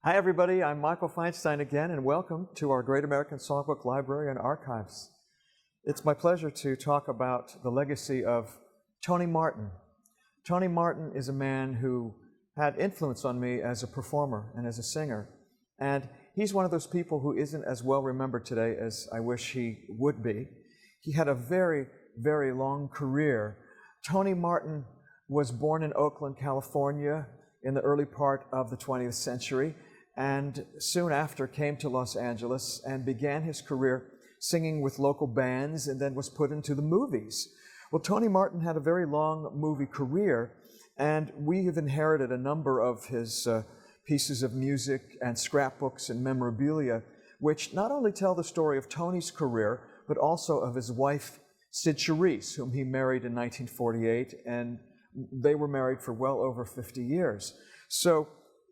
Hi everybody, I'm Michael Feinstein again, and welcome to our Great American Songbook Library and Archives. It's my pleasure to talk about the legacy of Tony Martin. Tony Martin is a man who had influence on me as a performer and as a singer, and he's one of those people who isn't as well remembered today as I wish he would be. He had a very, very long career. Tony Martin was born in Oakland, California in the early part of the 20th century, and soon after came to Los Angeles and began his career singing with local bands and then was put into the movies. Well, Tony Martin had a very long movie career, and we have inherited a number of his pieces of music and scrapbooks and memorabilia, which not only tell the story of Tony's career, but also of his wife, Cyd Charisse, whom he married in 1948, and they were married for well over 50 years. So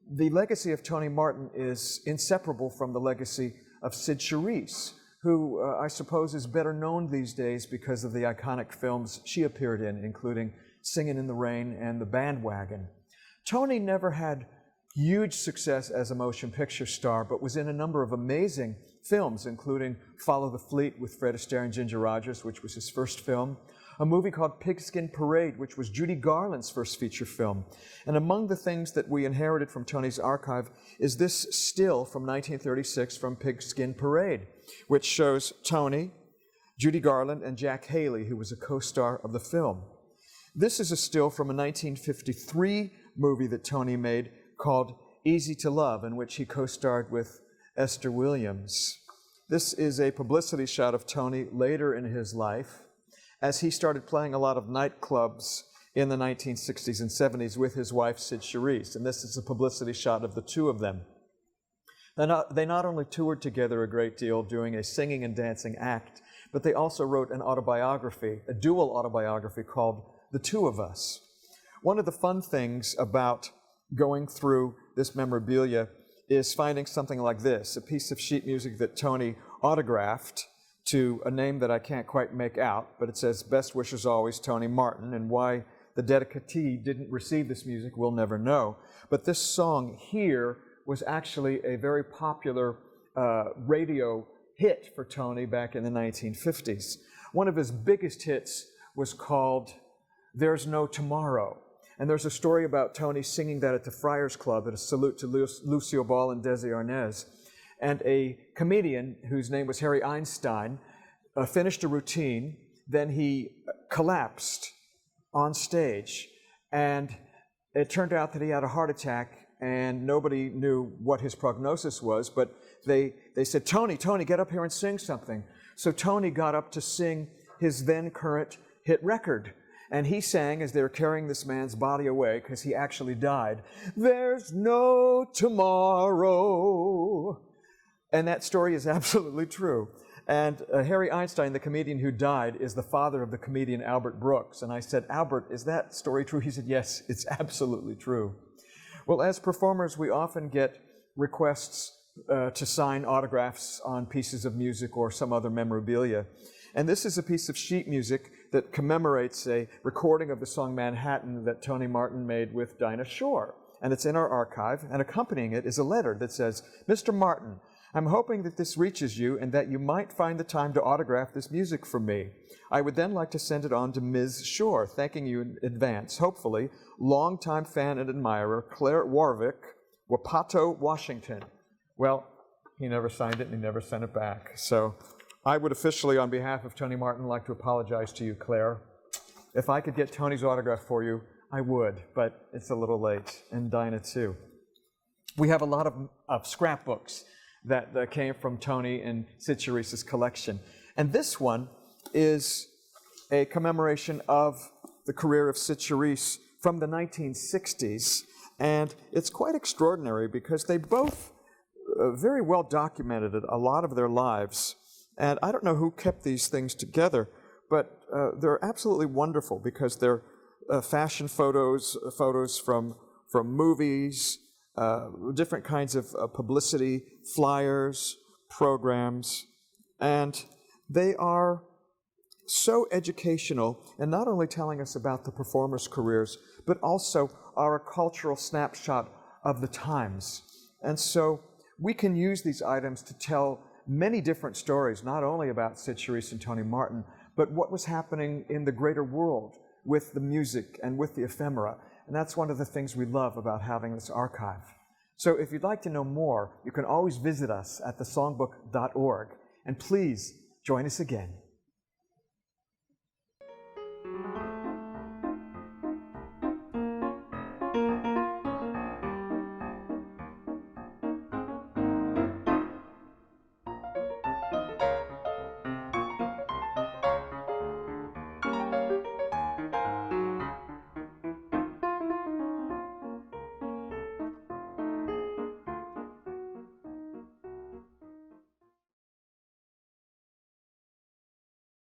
the legacy of Tony Martin is inseparable from the legacy of Cyd Charisse, who I suppose is better known these days because of the iconic films she appeared in, including Singin' in the Rain and The Wagon. Tony never had huge success as a motion picture star, but was in a number of amazing films, including Follow the Fleet with Fred Astaire and Ginger Rogers, which was his first film, a movie called Pigskin Parade, which was Judy Garland's first feature film. And among the things that we inherited from Tony's archive is this still from 1936 from Pigskin Parade, which shows Tony, Judy Garland, and Jack Haley, who was a co-star of the film. This is a still from a 1953 movie that Tony made called Easy to Love, in which he co-starred with Esther Williams. This is a publicity shot of Tony later in his life, as he started playing a lot of nightclubs in the 1960s and 70s with his wife, Cyd Charisse, and this is a publicity shot of the two of them. They not only toured together a great deal, doing a singing and dancing act, but they also wrote an autobiography, a dual autobiography called The Two of Us. One of the fun things about going through this memorabilia is finding something like this, a piece of sheet music that Tony autographed to a name that I can't quite make out, but it says, "Best wishes always, Tony Martin," and why the dedicatee didn't receive this music, we'll never know. But this song here was actually a very popular radio hit for Tony back in the 1950s. One of his biggest hits was called There's No Tomorrow. And there's a story about Tony singing that at the Friars Club, at a salute to Lucille Ball and Desi Arnaz. And a comedian whose name was Harry Einstein finished a routine, then he collapsed on stage, and it turned out that he had a heart attack, and nobody knew what his prognosis was, but they said, Tony, get up here and sing something. So Tony got up to sing his then current hit record, and he sang as they were carrying this man's body away, because he actually died, "There's no tomorrow." And that story is absolutely true. And Harry Einstein, the comedian who died, is the father of the comedian Albert Brooks. And I said, "Albert, is that story true?" He said, "Yes, it's absolutely true." Well, as performers, we often get requests to sign autographs on pieces of music or some other memorabilia. And this is a piece of sheet music that commemorates a recording of the song Manhattan that Tony Martin made with Dinah Shore. And it's in our archive, and accompanying it is a letter that says, "Mr. Martin, I'm hoping that this reaches you and that you might find the time to autograph this music for me. I would then like to send it on to Ms. Shore, thanking you in advance. Hopefully, longtime fan and admirer, Claire Warwick, Wapato, Washington." Well, he never signed it and he never sent it back. So I would officially, on behalf of Tony Martin, like to apologize to you, Claire. If I could get Tony's autograph for you, I would, but it's a little late, and Dinah too. We have a lot of scrapbooks that came from Tony and Cyd Charisse's collection. And this one is a commemoration of the career of Cyd Charisse from the 1960s. And it's quite extraordinary because they both very well documented a lot of their lives. And I don't know who kept these things together, but they're absolutely wonderful because they're fashion photos from movies, different kinds of publicity, flyers, programs, and they are so educational and not only telling us about the performers' careers, but also are a cultural snapshot of the times. And so we can use these items to tell many different stories, not only about Cyd Charisse and Tony Martin, but what was happening in the greater world with the music and with the ephemera. And that's one of the things we love about having this archive. So if you'd like to know more, you can always visit us at thesongbook.org. And please join us again.